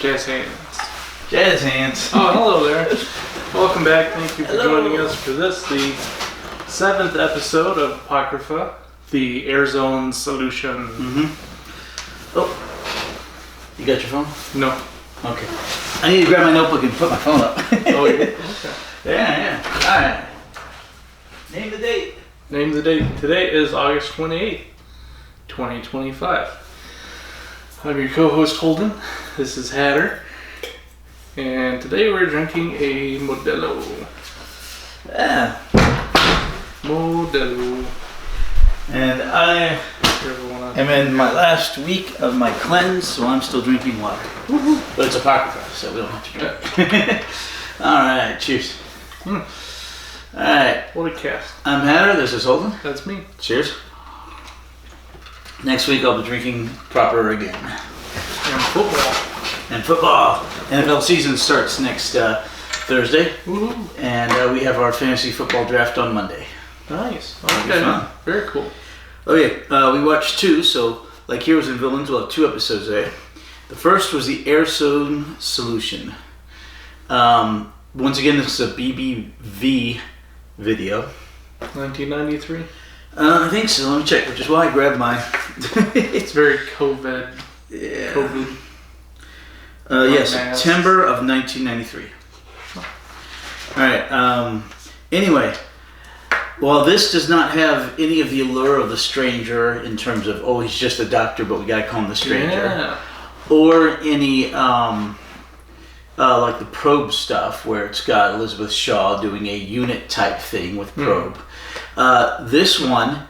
Jazz hands. Jazz hands. Oh, hello there. Welcome back. Thank you for joining us for this, the 7th episode of Apocrypha, the Airzone Solution. Oh, you got your phone? No. Okay. I need to grab my notebook and put my phone up. Oh, yeah? Okay. Yeah. All right. Name the date. Name the date. Today is August 28th, 2025. I'm your co-host Holden. This is Hatter. And today we're drinking a Modelo. Yeah. Modelo. And I am in my last week of my cleanse, so I'm still drinking water. But it's Apocrypha, so we don't have to drink. All right, cheers. All right. What a cast. I'm Hatter, this is Holden. That's me. Cheers. Next week I'll be drinking proper again. And football. And football. NFL season starts next Thursday. Woohoo. And we have our fantasy football draft on Monday. Nice. That'll be Okay. fun. Very cool. Okay, we watched two, so like Heroes and Villains, we'll have 2 episodes today. The first was the Airzone Solution. Once again, this is a BBV video. 1993. I think so. Let me check, which is why I grabbed my... It's very COVID. Yeah. COVID. Yeah, September of 1993. Alright, anyway, while this does not have any of the allure of the stranger in terms of, oh, he's just a doctor, but we gotta call him the stranger, Yeah. or any, like the probe stuff, where it's got Elizabeth Shaw doing a unit type thing with probe. This one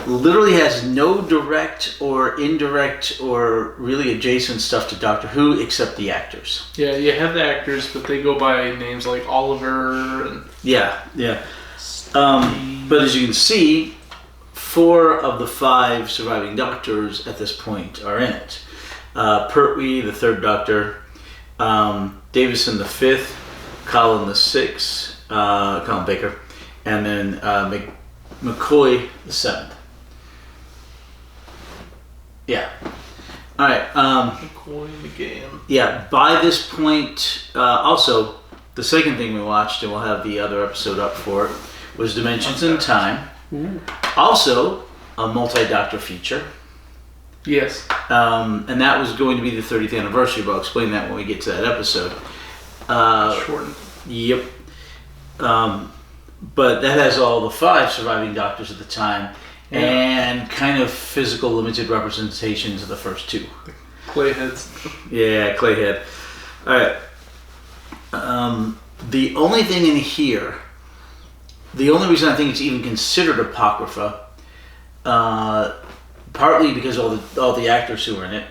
literally has no direct or indirect or really adjacent stuff to Doctor Who except the actors. Yeah, you have the actors, but they go by names like Oliver and... Yeah. But as you can see, 4 of the 5 surviving Doctors at this point are in it. Pertwee, the 3rd Doctor, Davison, the 5th, Colin, the 6th, Colin Baker, and then McCoy, the 7th. Yeah. All right. McCoy McGann. Yeah. By this point, also the second thing we watched, and we'll have the other episode up for it, was Dimensions in Time. Ooh. Also, a multi-doctor feature. Yes. And that was going to be the 30th anniversary, but I'll explain that when we get to that episode. Shortened. Yep. But that has all the 5 surviving Doctors at the time, and kind of physical limited representations of the first 2. Clayheads. Yeah, Clayhead. Alright. The only thing in here, the only reason I think it's even considered Apocrypha, partly because all the actors who are in it,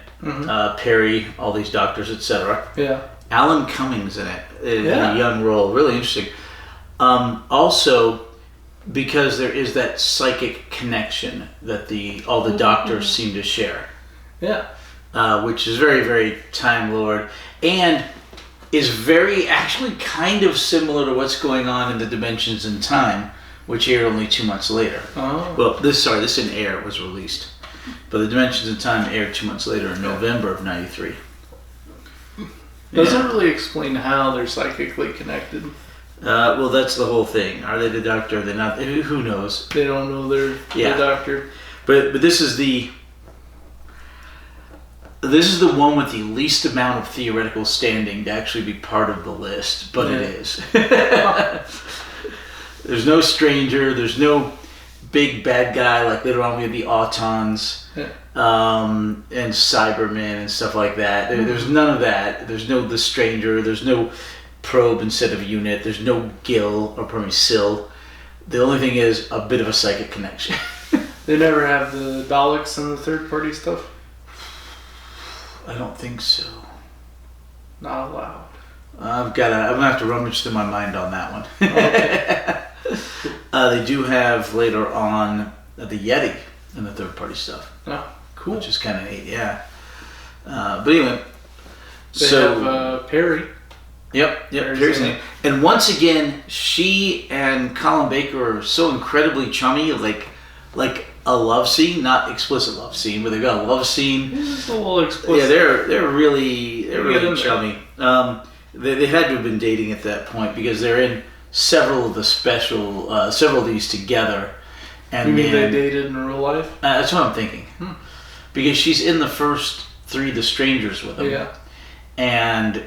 Perry, all these doctors, etc. Yeah. Alan Cummings in it, in a young role, really interesting. Also, because there is that psychic connection that all the doctors seem to share. Yeah. Which is very, very Time Lord, and is very, actually kind of similar to what's going on in the Dimensions in Time, which aired only 2 months later. Oh. Well, this didn't air, it was released. But the Dimensions in Time aired 2 months later in November of 93. Doesn't really explain how they're psychically connected. Well, that's the whole thing. Are they the Doctor? Are they not? Who knows? They don't know they're the Doctor. But this is the one with the least amount of theoretical standing to actually be part of the list, but it is. There's no stranger. There's no big bad guy like later on we have the Autons and Cybermen and stuff like that. There's none of that. There's no the stranger. There's no probe instead of unit. There's no Syl. The only thing is a bit of a psychic connection. They never have the Daleks and the third-party stuff? I don't think so. Not allowed. I'm gonna have to rummage through my mind on that one. Okay. They do have later on the Yeti and the third-party stuff. Oh, cool. Which is kind of neat, yeah. But anyway, they have Perry. Yep, Perry's name. And once again, she and Colin Baker are so incredibly chummy. Like a love scene, not explicit love scene, but they've got a love scene. It's a little explicit. Yeah, they're really chummy. They had to have been dating at that point because they're in several of these together. And you mean they dated in real life? That's what I'm thinking. Because she's in the first 3, The Strangers, with him. Yeah. And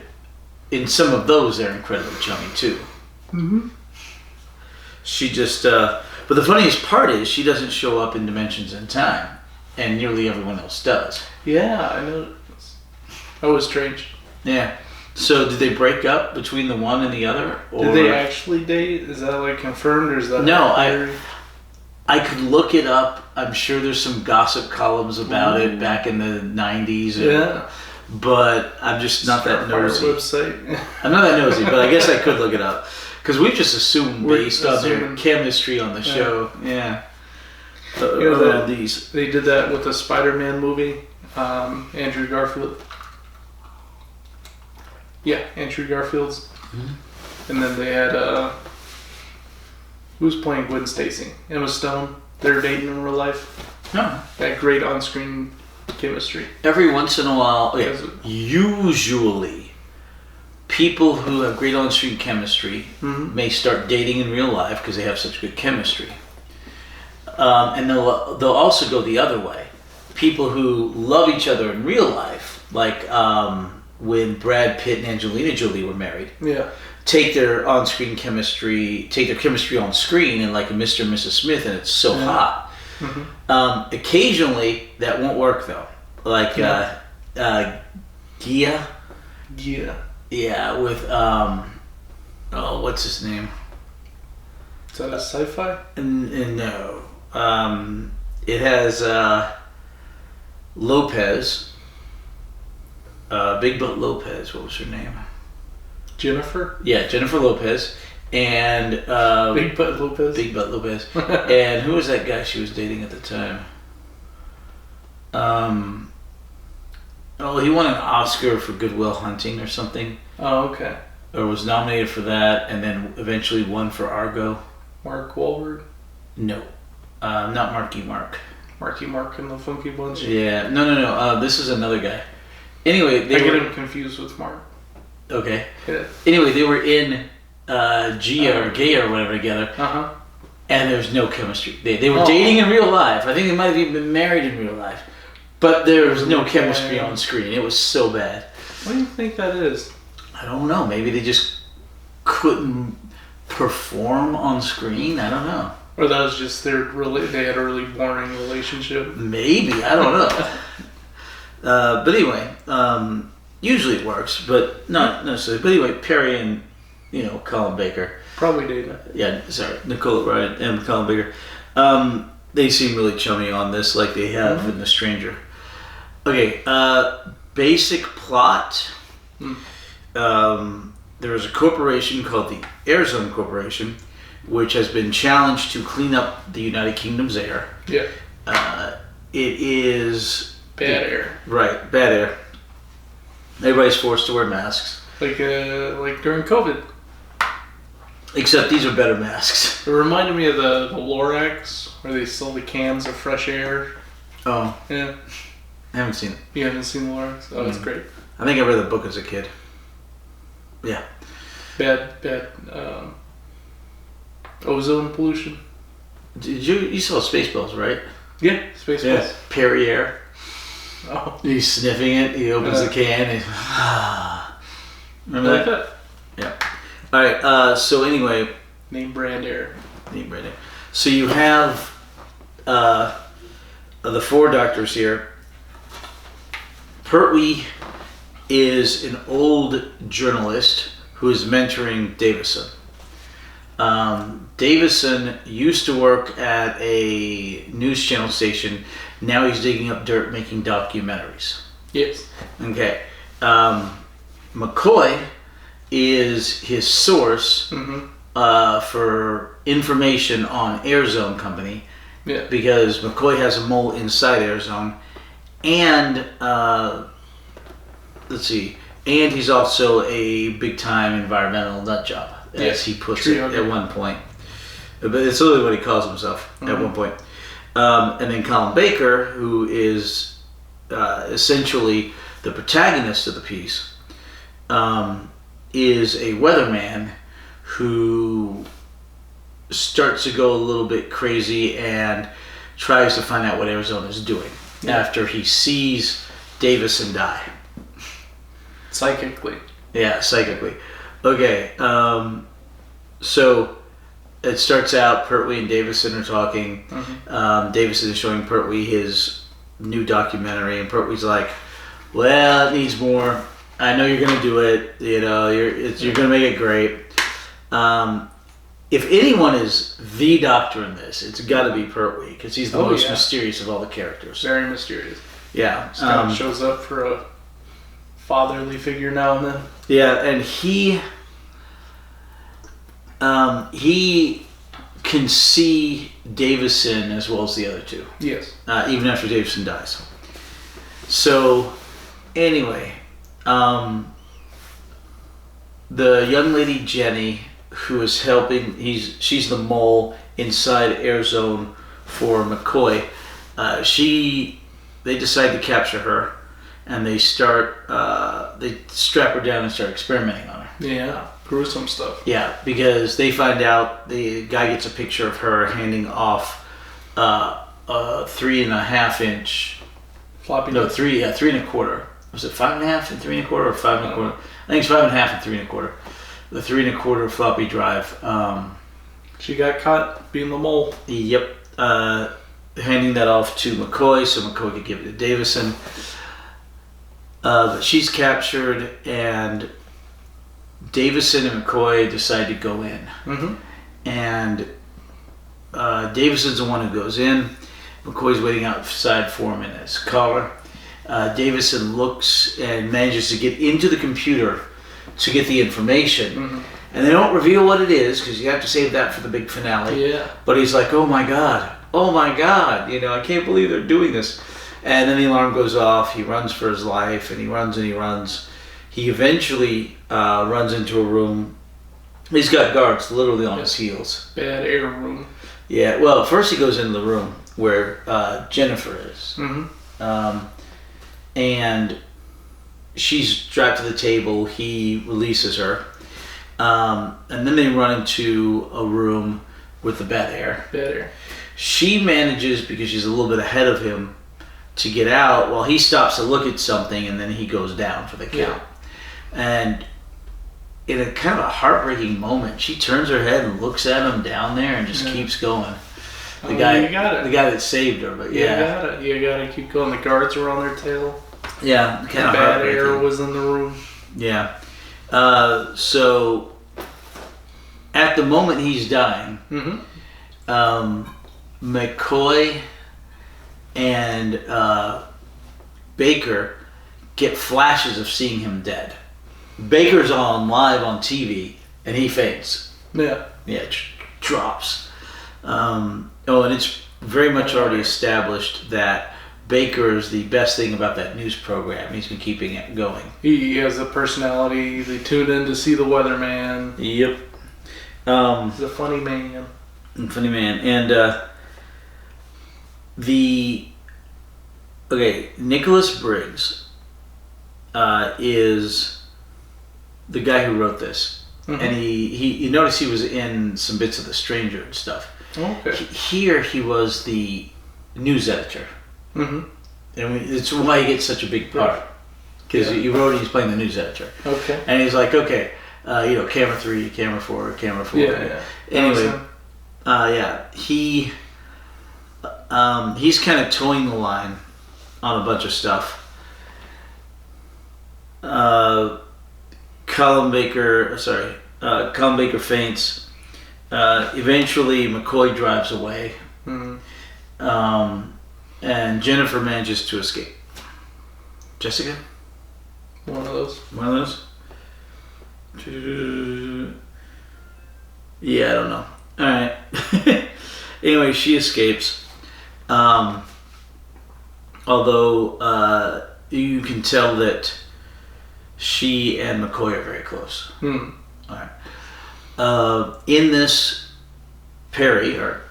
in some of those, they're incredibly chummy too. Mm-hmm. She just, but the funniest part is she doesn't show up in Dimensions in Time, and nearly everyone else does. Yeah, I know. That was strange. Yeah. So did they break up between the one and the other? Or... Did they actually date? Is that like confirmed, or is that no? I could look it up. I'm sure there's some gossip columns about it back in the 90s. Yeah. But I'm just not that nosy. Website. I'm not that nosy, but I guess I could look it up. Because we just assumed based on their chemistry on the show. Yeah. These. They did that with the Spider-Man movie. Andrew Garfield. Yeah, Andrew Garfield's. Mm-hmm. And then they had... who's playing Gwen Stacy? Emma Stone. They're dating in real life. No. That great on-screen chemistry. Every once in a while, usually... people who have great on-screen chemistry may start dating in real life because they have such good chemistry. And they'll also go the other way. People who love each other in real life, like when Brad Pitt and Angelina Jolie were married, take their chemistry on screen and like a Mr. and Mrs. Smith, and it's so hot. Mm-hmm. Occasionally, that won't work though. Like Gia. Yeah, with what's his name? Is that a sci-fi? No. It has Lopez. Big Butt Lopez. What was her name? Jennifer? Yeah, Jennifer Lopez. And Big Butt Lopez. Big Butt Lopez. And who was that guy she was dating at the time? He won an Oscar for Good Will Hunting or something. Oh, okay. Or was nominated for that, and then eventually won for Argo. Mark Wahlberg? No. Not Marky Mark. Marky Mark and the Funky Bunch? Yeah. No. This is another guy. Anyway, I get him confused with Mark. Okay. Yeah. Anyway, they were in Gia or Gay or whatever together. Uh-huh. And there was no chemistry. They were dating in real life. I think they might have even been married in real life. But there was no chemistry on screen. It was so bad. What do you think that is? I don't know. Maybe they just couldn't perform on screen. I don't know. Or that was just they had a really boring relationship. Maybe. I don't know. But anyway, usually it works, but not necessarily. But anyway, Perry and Colin Baker. Probably dating. Yeah, sorry, Nicole Ryan and Colin Baker. They seem really chummy on this, like they have in The Stranger. Okay, basic plot. There is a corporation called the Airzone Corporation, which has been challenged to clean up the United Kingdom's air. Yeah. It is... Bad air. Right, bad air. Everybody's forced to wear masks. Like during COVID. Except these are better masks. It reminded me of the Lorax, where they sell the cans of fresh air. Oh. Yeah. I haven't seen it. You haven't seen Lorax? Oh, it's great. I think I read the book as a kid. Yeah. Bad ozone pollution. Did you saw Spaceballs, right? Yeah, Spaceballs. Yeah. Perrier. Oh. He's sniffing it. He opens the can. And remember that? Yeah. All right. So anyway, name brand air. So you have the 4 doctors here. Pertwee is an old journalist who is mentoring Davison. Davison used to work at a news channel station. Now he's digging up dirt, making documentaries. Yes. Okay. McCoy is his source for information on Airzone Company. Yeah. Because McCoy has a mole inside Airzone. And, let's see, and he's also a big-time environmental nut job, as he puts it at one point. But it's literally what he calls himself at one point. And then Colin Baker, who is essentially the protagonist of the piece, is a weatherman who starts to go a little bit crazy and tries to find out what Arizona is doing after he sees Davison die. Psychically. Yeah, psychically. Okay, so it starts out, Pertwee and Davison are talking. Davison is showing Pertwee his new documentary, and Pertwee's like, well, it needs more. I know you're going to do it. You know, you're going to make it great. If anyone is the Doctor in this, it's got to be Pertwee, because he's the most mysterious of all the characters. Very mysterious. Yeah. Just kind of shows up for a fatherly figure now and then. Yeah, and he can see Davison as well as the other two. Yes. Even after Davison dies. So, anyway, the young lady Jenny, who is helping, she's the mole inside Airzone for McCoy. They decide to capture her, and they strap her down and start experimenting on her. Yeah, gruesome stuff. Yeah, because they find out the guy gets a picture of her handing off a 3.5 inch floppy. No, 3.25. Was it 5.5 and 3.25 or 5.25? I think it's 5.5 and 3.25. The 3.25 floppy drive. She got caught being the mole. Yep. Handing that off to McCoy so McCoy could give it to Davison. But she's captured, and Davison and McCoy decide to go in. And Davison's the one who goes in. McCoy's waiting outside for him in his car. Davison looks and manages to get into the computer to get the information. And they don't reveal what it is, because you have to save that for the big finale. Yeah. But he's like, oh my God, you know, I can't believe they're doing this. And then the alarm goes off. He runs for his life, and he runs and he runs. He eventually runs into a room. He's got guards literally on his heels. Bad air room. Yeah, well, first he goes into the room where Jennifer is. And she's strapped to the table. He releases her. And then they run into a room with the bad air. Bad air. She manages, because she's a little bit ahead of him, to get out while he stops to look at something, and then he goes down for the count. And in a kind of a heartbreaking moment, she turns her head and looks at him down there and just keeps going. The guy, you got it. The guy that saved her, but You gotta keep going. The guards were on their tail. Yeah, kind of bad air was in the room. Yeah. So at the moment he's dying, McCoy and Baker get flashes of seeing him dead. Baker's on live on TV, and he faints. Yeah, drops. And it's very much already established that Baker is the best thing about that news program. He's been keeping it going. He has a personality. They tune in to see the weatherman. Yep. He's a funny man. And Nicholas Briggs is the guy who wrote this. And you notice he was in some bits of The Stranger and stuff. Okay. Here he was the news editor. And it's why he gets such a big part. Because he wrote it, he's playing the news editor. Okay. And he's like, okay, camera 3, camera 4, camera 4. Yeah. Anyway, he's kind of towing the line on a bunch of stuff. Colin Baker faints. Eventually, McCoy drives away. And Jennifer manages to escape. Jessica? One of those. Yeah, I don't know. Alright. Anyway, she escapes. Although you can tell that she and McCoy are very close. Alright. In this, Perry, or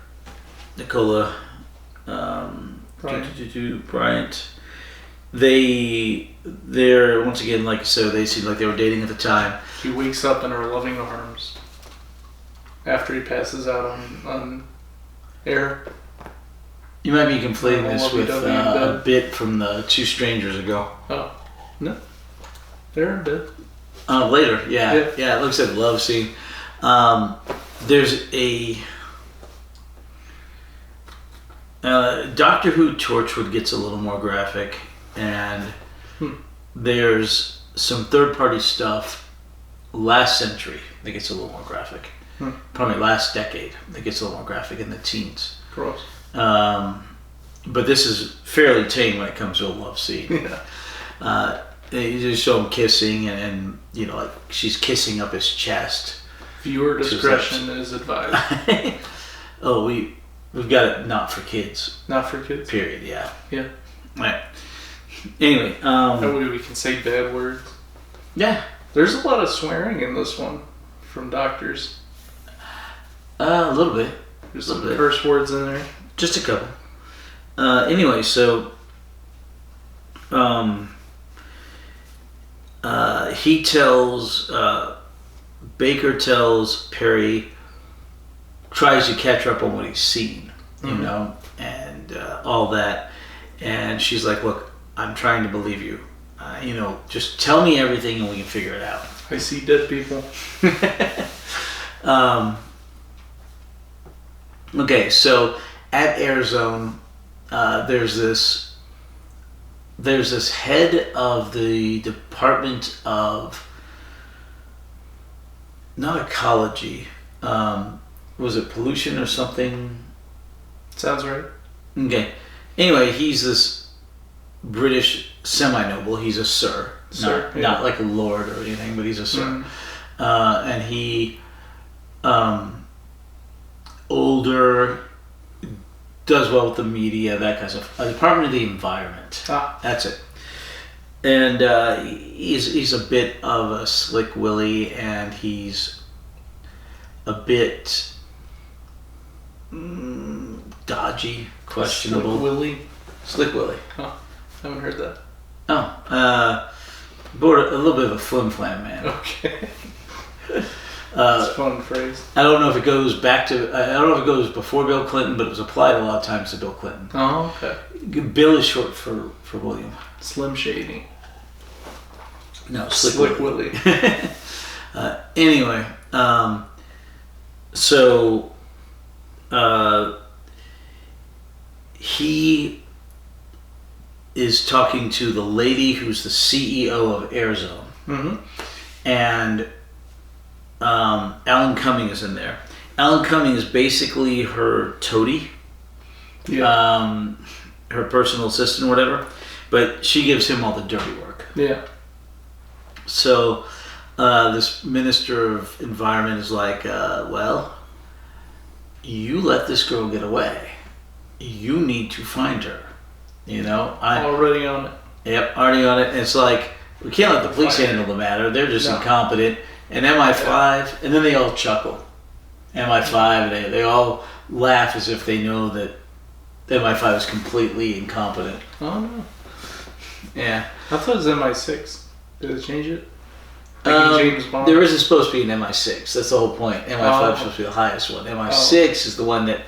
Nicola Bryant. They're once again, like I said, they seemed like they were dating at the time. He wakes up in her loving arms after he passes out on air. You might be conflating this with a bit from the Two Strangers ago. Oh, no. They're in bed. Later, yeah. It looks like a love scene. There's a Doctor Who Torchwood gets a little more graphic, and there's some third-party stuff last century that gets a little more graphic. Probably last decade that gets a little more graphic in the teens. Gross. But this is fairly tame when it comes to a love scene. Yeah. You just show him kissing, and like she's kissing up his chest. Viewer discretion is advised. Oh, we've got it not for kids. Not for kids? Period, yeah. Yeah. Right. Anyway. That way we can say bad words. Yeah. There's a lot of swearing in this one from doctors. A little bit. There's some curse words in there. Just a couple. Anyway, so he tells Baker tells Perry, tries to catch up on what he's seen, and all that, and she's like, "Look, I'm trying to believe you. Just tell me everything and we can figure it out." I see dead people. Okay, so at Airzone, there's this head of the Department of not ecology. Was it pollution or something? Sounds right. Okay. Anyway, he's this British semi-noble. He's a sir. Not like a lord or anything, but he's a sir. And he, older, does well with the media, that kind of stuff. Department of the Environment. That's it. And he's a bit of a slick willy, and he's a bit dodgy, questionable. Slick Willy. Huh. Haven't heard that. Oh, a little bit of a flim-flam man. Okay. That's a fun phrase. I don't know if it goes back to. I don't know if it goes before Bill Clinton, but it was applied a lot of times to Bill Clinton. Oh, okay. Bill is short for William. Slim Shady. No, Slick Willy. Anyway, so he is talking to the lady who's the CEO of Airzone, and Alan Cumming is in there. Alan Cumming is basically her toady, her personal assistant or whatever, but she gives him all the dirty work. Yeah. So this Minister of Environment is like, well, you let this girl get away. You need to find her. Already on it. Yep, already on it. And it's like, we can't let the police handle the matter. They're just incompetent. And MI5, and then they all chuckle. MI5, they all laugh as if they know that MI5 is completely incompetent. Oh, no. Yeah. I thought it was MI6. Did it change it? James Bond? There isn't supposed to be an MI6. That's the whole point. MI5 is supposed to be the highest one. MI6 is the one that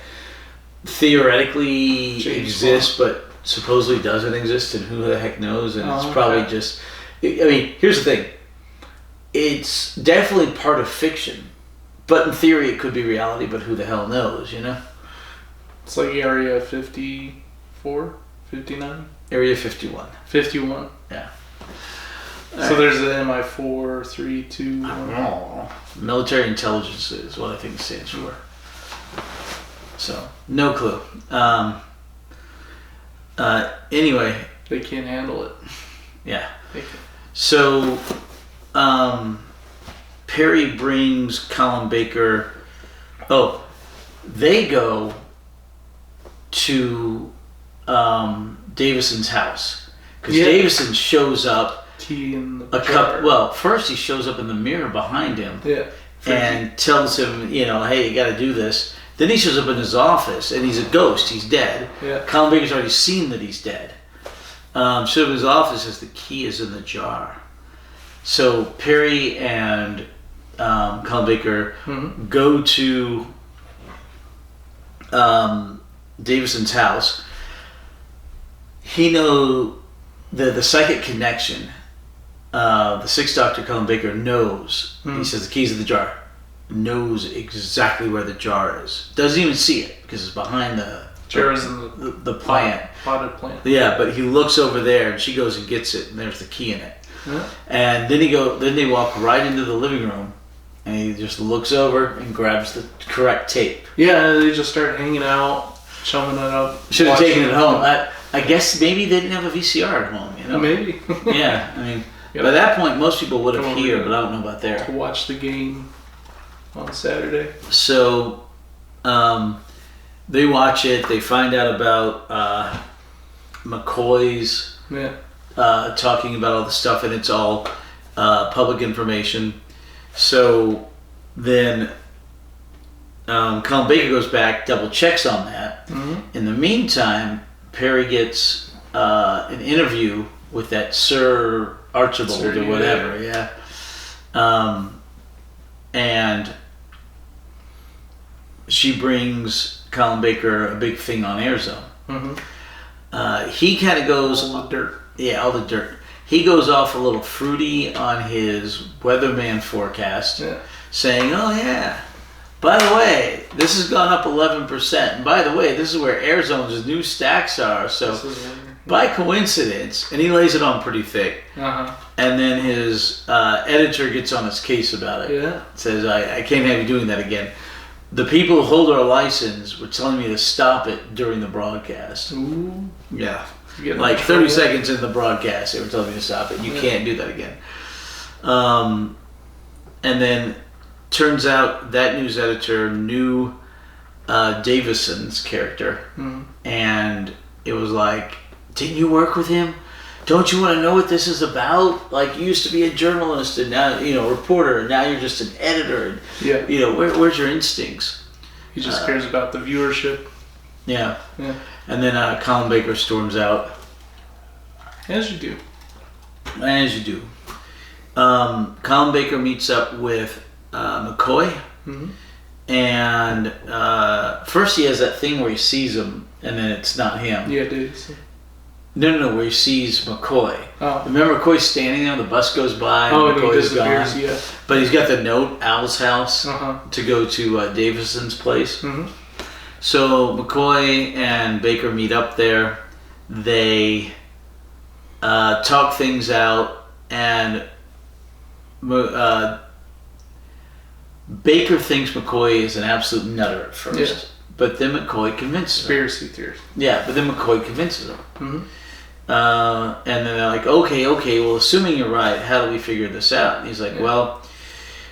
theoretically exists, but supposedly doesn't exist, and who the heck knows, and it's probably just... I mean, here's the thing. It's definitely part of fiction, but in theory it could be reality, but who the hell knows, It's like Area 54? 59? Area 51. 51. Yeah. So there's an MI4, 3, 2, 1. Oh, military intelligence is what I think it stands for. So, no clue. Anyway. They can't handle it. Yeah. So, Perry brings Colin Baker. Oh, they go to Davison's house because Davison shows up. Tea in the jar. Well, first he shows up in the mirror behind him. Yeah. And tells him, hey, you got to do this. Then he shows up in his office, and he's a ghost. He's dead. Yeah. Colin Baker's already seen that he's dead. Shows up in his office says the key is in the jar. So Perry and Colin Baker go to Davison's house. He knows the psychic connection. The sixth Doctor, Colin Baker, knows. He says the key's in the jar. Knows exactly where the jar is. Doesn't even see it because it's behind the jar is in the plant. Potted plant. Yeah, but he looks over there and she goes and gets it, and there's the key in it. Yeah. And then they walk right into the living room, and he just looks over and grabs the correct tape. Yeah, they just start hanging out, chumming it up. Should have taken it home. I guess maybe they didn't have a VCR at home, you know? Maybe. Yeah, I mean, by that point, most people would have here, but I don't know about there. To watch the game on Saturday. So, they watch it. They find out about McCoy's talking about all the stuff, and it's all public information. So then Colin Baker goes back, double checks on that. In the meantime, Perry gets an interview with that Sir Archibald or whatever, and she brings Colin Baker a big thing on Airzone. He kind of goes all the dirt. Yeah, all the dirt. He goes off a little fruity on his weatherman forecast, saying, "Oh yeah, by the way, this has gone up 11%. And by the way, this is where Airzone's new stacks are. So by coincidence," and he lays it on pretty thick. And then his editor gets on his case about it. Yeah. Says, I can't have you doing that again. The people who hold our license were telling me to stop it during the broadcast. Ooh. Yeah. Like 30 seconds in the broadcast, they were telling me to stop it. You can't do that again. And then turns out that news editor knew Davison's character. And it was like, didn't you work with him? Don't you want to know what this is about? Like, you used to be a journalist and now, reporter, and now you're just an editor. And, where's your instincts? He just cares about the viewership. Yeah. And then Colin Baker storms out. As you do. As you do. Colin Baker meets up with McCoy. And first he has that thing where he sees him, and then it's not him. Yeah, dude. No, where he sees McCoy. Oh. Remember McCoy's standing there, the bus goes by, and McCoy's gone. Yeah. But he's got the note, Al's house, to go to Davison's place. So McCoy and Baker meet up there. They talk things out, and Baker thinks McCoy is an absolute nutter at first. But then McCoy convinces him. Conspiracy theories. Yeah, but then McCoy convinces him. And then they're like, okay, well, assuming you're right, how do we figure this out? And he's like, well,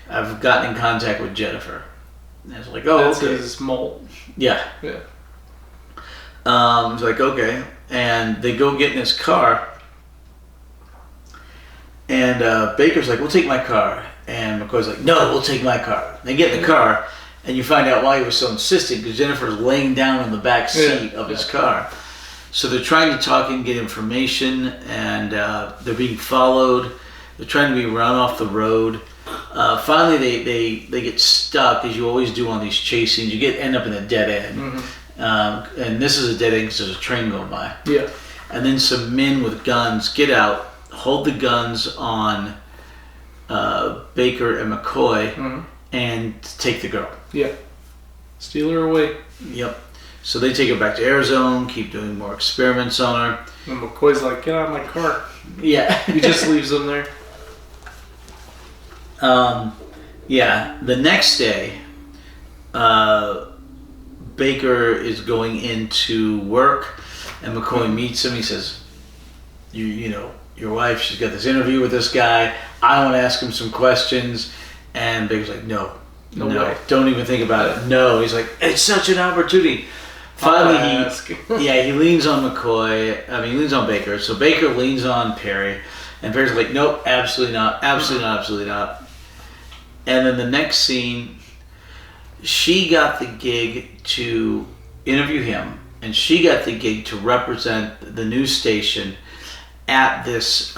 I've gotten in contact with Jennifer. And I was like, oh, That's okay. his mole. Yeah. Yeah. He's like, okay. And they go get in his car. And Baker's like, we'll take my car. And McCoy's like, no, we'll take my car. They get in the car, and you find out why he was so insistent, because Jennifer's laying down in the back seat of his car. So they're trying to talk and get information, and they're being followed. They're trying to be run off the road. Finally, they get stuck, as you always do on these chase scenes. You end up in a dead end. And this is a dead end because there's a train going by. Yeah. And then some men with guns get out, hold the guns on Baker and McCoy, and take the girl. Yeah. Steal her away. Yep. So they take her back to Airzone, keep doing more experiments on her. And McCoy's like, get out of my car. Yeah. He just leaves them there. The next day, Baker is going into work, and McCoy meets him. He says, you know, your wife, she's got this interview with this guy. I want to ask him some questions. And Baker's like, no way. Don't even think about it. No. He's like, it's such an opportunity. Finally, he leans on McCoy. I mean, he leans on Baker. So Baker leans on Perry. And Perry's like, nope, absolutely not. Absolutely not. Absolutely not. And then the next scene, she got the gig to interview him, and she got the gig to represent the news station at this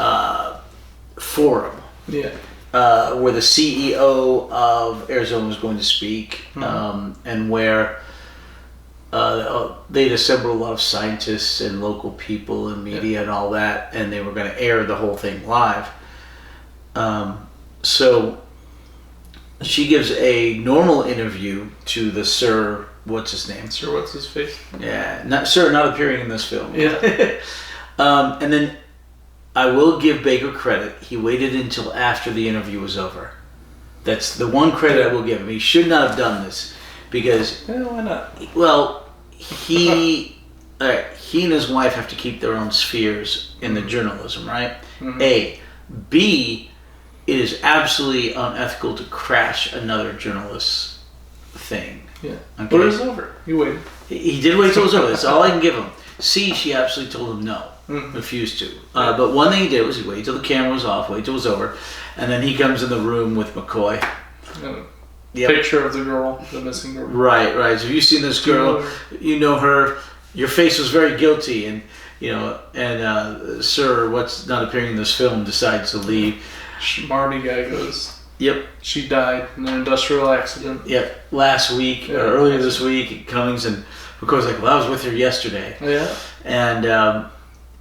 forum. Yeah. Where the CEO of Airzone was going to speak, and where they'd assembled a lot of scientists and local people and media and all that, and they were going to air the whole thing live. So she gives a normal interview to the Sir, what's his name? Sir, what's his face? Yeah, not appearing in this film. Yeah. And then I will give Baker credit. He waited until after the interview was over. That's the one credit I will give him. He should not have done this because. Why not? Well, he and his wife have to keep their own spheres in the journalism, right? Mm-hmm. A. B. It is absolutely unethical to crash another journalist's thing. Yeah. Okay? But it was over. You waited. He did wait till it was over. That's all I can give him. C. She absolutely told him no. Refused to. But one thing he did was he waited till the camera was off, wait till it was over, and then he comes in the room with McCoy. Yep. Picture of the girl, the missing girl. Right. So have you seen this girl? You know her. Your face was very guilty, and Sir, what's not appearing in this film, decides to leave. Marty guy goes. Yep. She died in an industrial accident. Yep. Last week, or earlier this week, Cummings and McCoy's like, well, I was with her yesterday. Yeah. And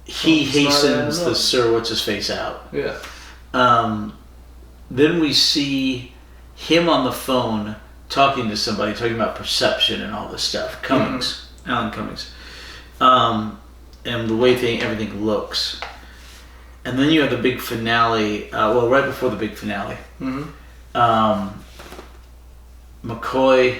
he hastens the Sir What's-His-Face out. Yeah. Then we see him on the phone talking to somebody, talking about perception and all this stuff. Cummings. Alan Cummings. And the way everything looks. And then you have the big finale, right before the big finale. McCoy,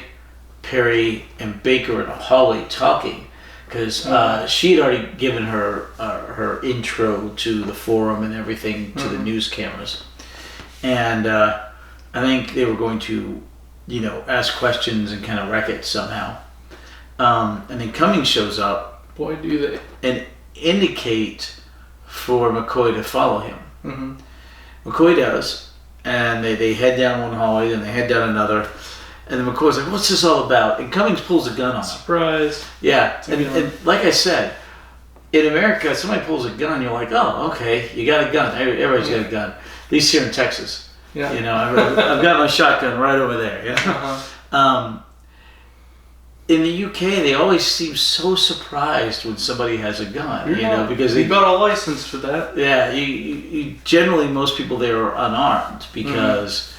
Perry, and Baker in a hallway talking. Because she had already given her intro to the forum and everything to the news cameras. And I think they were going to, ask questions and kind of wreck it somehow. And then Cummings shows up. Boy, do they. And indicate for McCoy to follow him. McCoy does. And they head down one hallway, then they head down another. And then McCoy's like, what's this all about? And Cummings pulls a gun on him. Surprise. Yeah. And like I said, in America, somebody pulls a gun, you're like, oh, okay, you got a gun. Everybody's got a gun. At least here in Texas. Yeah. I've got my shotgun right over there. In the UK, they always seem so surprised when somebody has a gun. Because you got a license for that. Yeah. You generally, most people there are unarmed because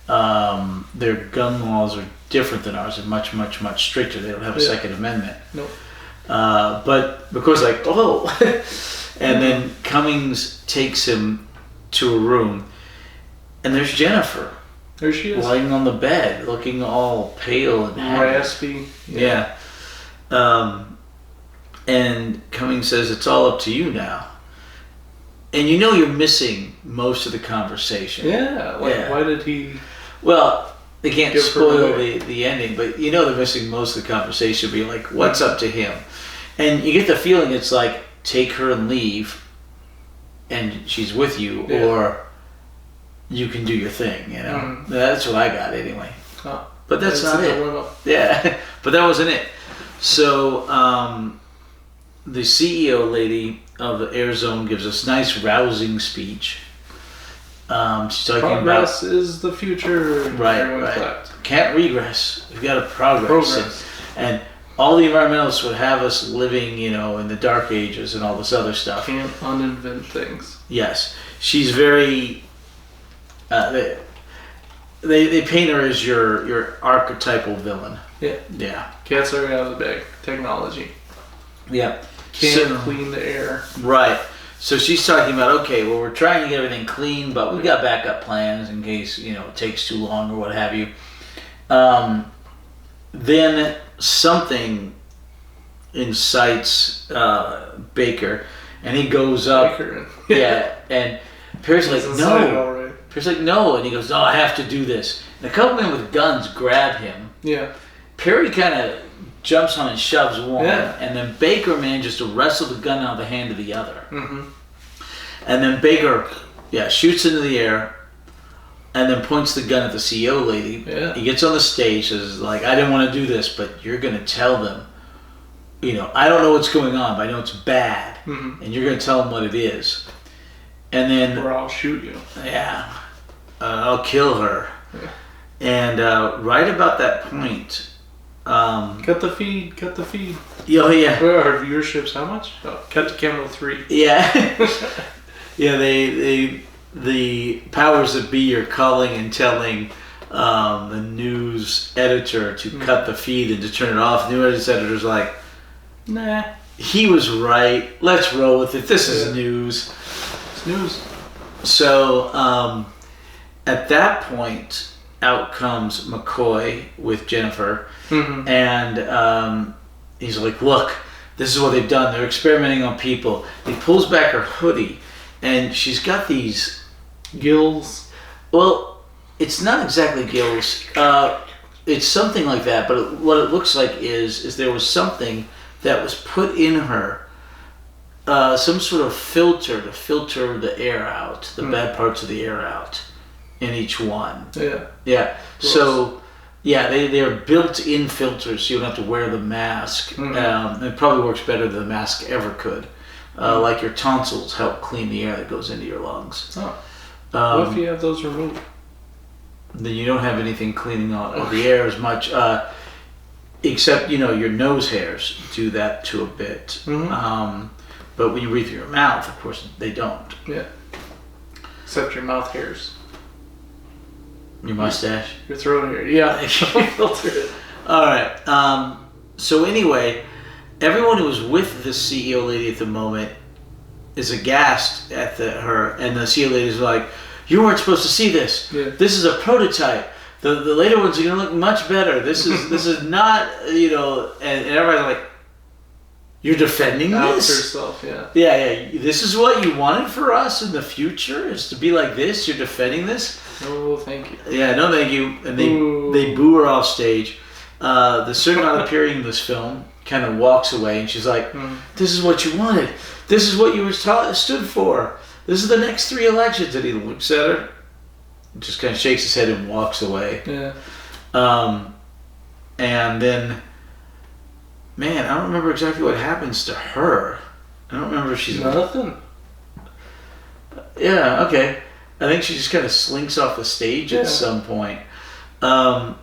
their gun laws are different than ours. They're much, much, much stricter. They don't have a Second Amendment. Nope. But because and then Cummings takes him to a room, and there's Jennifer. There she is. Lying on the bed, looking all pale and raspy. Yeah. And Cummings says, it's all up to you now. And you're missing most of the conversation. Yeah. Why did he... Well, they can't spoil the ending, but they're missing most of the conversation. Be like, what's up to him? And you get the feeling it's like, take her and leave, and she's with you, or you can do your thing, That's what I got anyway. Oh, but that's not it. Yeah, but that wasn't it. So the CEO lady of the Airzone gives us nice, rousing speech. She's talking progress is the future. Right. Can't regress. We've got to progress. And all the environmentalists would have us living, in the dark ages and all this other stuff. Can't uninvent things. Yes. She's very... They paint her as your archetypal villain. Yeah. Cat's already out of the bag. Technology. Yeah. Can't clean the air. Right. So she's talking about, okay, well, we're trying to get everything clean, but we've got backup plans in case, it takes too long or what have you. Then something incites Baker, and he goes up. And Perry's like, no. Perry's like, no. And he goes, no, I have to do this. And a couple men with guns grab him. Yeah. Perry kind of jumps on and shoves one, and then Baker manages to wrestle the gun out of the hand of the other. And then Baker, shoots into the air, and then points the gun at the CEO lady. Yeah. He gets on the stage, says like, I didn't want to do this, but you're going to tell them, I don't know what's going on, but I know it's bad, and you're going to tell them what it is. And then... Or I'll shoot you. Yeah. I'll kill her. Yeah. And right about that point... cut the feed. Oh, yeah. Where our viewership's how much? Oh, cut to camera 3. Yeah. Yeah, the powers that be are calling and telling the news editor to cut the feed and to turn it off. The news editor's like, nah, he was right. Let's roll with it. This is news. It's news. So at that point, out comes McCoy with Jennifer, and he's like, look, this is what they've done. They're experimenting on people. He pulls back her hoodie, and she's got these gills. Well, it's not exactly gills. It's something like that, but what it looks like is there was something that was put in her, some sort of filter to filter the air out, the bad parts of the air out in each one. Yeah. Yeah. Gross. So, yeah, they're built-in filters, so you don't have to wear the mask. It probably works better than the mask ever could. Like your tonsils help clean the air that goes into your lungs. Oh. What if you have those removed? Then you don't have anything cleaning out the air as much, except, your nose hairs do that to a bit. But when you breathe through your mouth, of course, they don't. Yeah. Except your mouth hairs. Your mustache? Your throat hair. Yeah. Filter it. All right. So anyway, everyone who was with the CEO lady at the moment is aghast at her, and the CEO lady's like, you weren't supposed to see this. Yeah. This is a prototype. The later ones are going to look much better. This is not, and everybody's like, you're defending Outs this? herself, yeah. Yeah. This is what you wanted for us in the future, is to be like this? You're defending this? No, thank you. Yeah, no thank you. And they boo her off stage. The certain amount appearing in this film kind of walks away, and she's like, this is what you wanted. This is what you were stood for. This is the next 3 elections. And he looks at her, just kind of shakes his head and walks away. Yeah. And then, man, I don't remember exactly what happens to her. I don't remember if she's... Nothing. Yeah, okay. I think she just kind of slinks off the stage at some point. But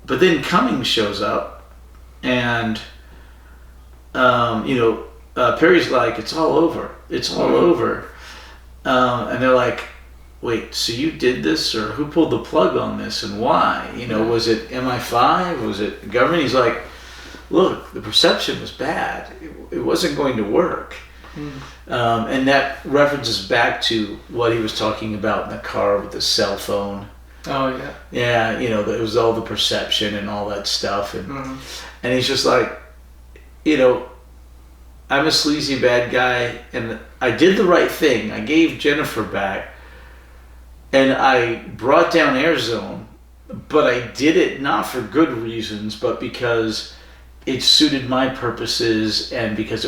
then Cummings shows up, and, Perry's like, it's all over. It's all over. And they're like, wait, so you did this, or who pulled the plug on this, and why? Was it MI5? Was it the government? He's like, look, the perception was bad. It wasn't going to work. And that references back to what he was talking about in the car with the cell phone. Oh, yeah. Yeah, it was all the perception and all that stuff. And he's just like, I'm a sleazy bad guy, and I did the right thing. I gave Jennifer back, and I brought down Airzone, but I did it not for good reasons, but because it suited my purposes, and because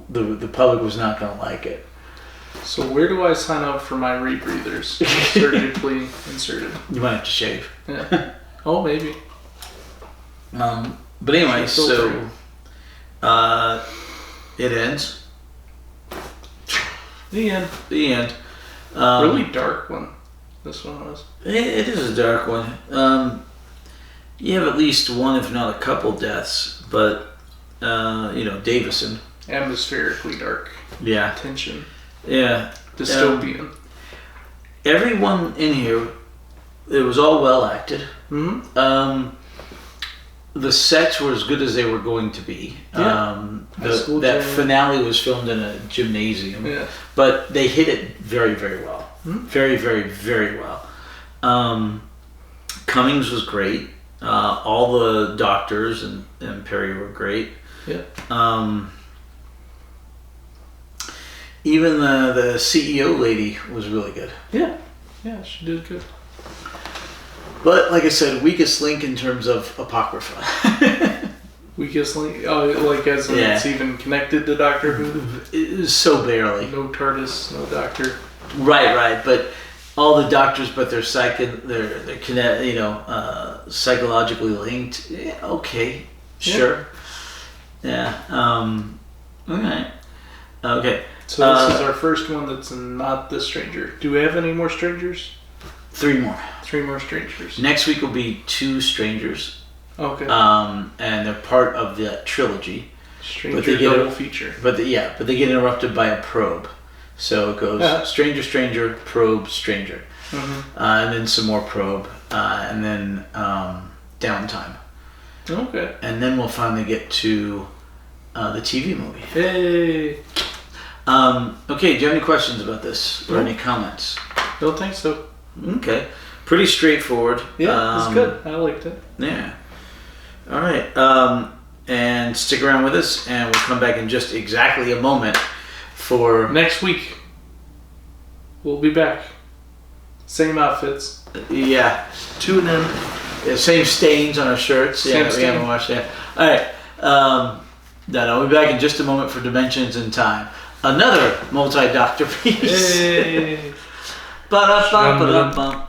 the public was not going to like it. So where do I sign up for my rebreathers? Surgically inserted. You might have to shave. Yeah. Oh, maybe. But anyway, so it ends. The end. The end. Really dark one. This one was. It is a dark one. You have at least one, if not a couple, deaths, but Davison. Atmospherically dark. Yeah. Tension. Yeah. Dystopian. Everyone in here, it was all well acted. The sets were as good as they were going to be. Yeah. That finale was filmed in a gymnasium. Yeah. But they hit it very, very well. Very, very, very well. Cummings was great. All the doctors and Perry were great. Yeah. Even the CEO lady was really good. Yeah. Yeah, she did good. But like I said, weakest link in terms of Apocrypha. Weakest link? Oh, like as in it's even connected to Doctor Who? It was so barely. No TARDIS, no Doctor. Right. But all the doctors, but they're psychologically linked. Yeah, okay, sure. Yeah. Okay. Okay. So this is our first one that's not the stranger. Do we have any more strangers? 3 more. 3 more strangers. Next week will be 2 strangers. Okay. And they're part of the trilogy. Stranger double feature. But they get interrupted by a probe. So it goes stranger, stranger, probe, stranger. Mm-hmm. And then some more probe. And then downtime. Okay. And then we'll finally get to the TV movie. Hey. Okay, do you have any questions about this? Or any comments? Don't think so. Okay. Pretty straightforward. Yeah, it's good. I liked it. Yeah. All right. And stick around with us, and we'll come back in just exactly a moment for... Next week, we'll be back. Same outfits. Yeah. Tune in. Yeah, same stains on our shirts. Same We haven't washed that. All right. I'll be back in just a moment for Dimensions in Time. Another multi-doctor piece. Hey. Ba-da-bum, ba-da-bum.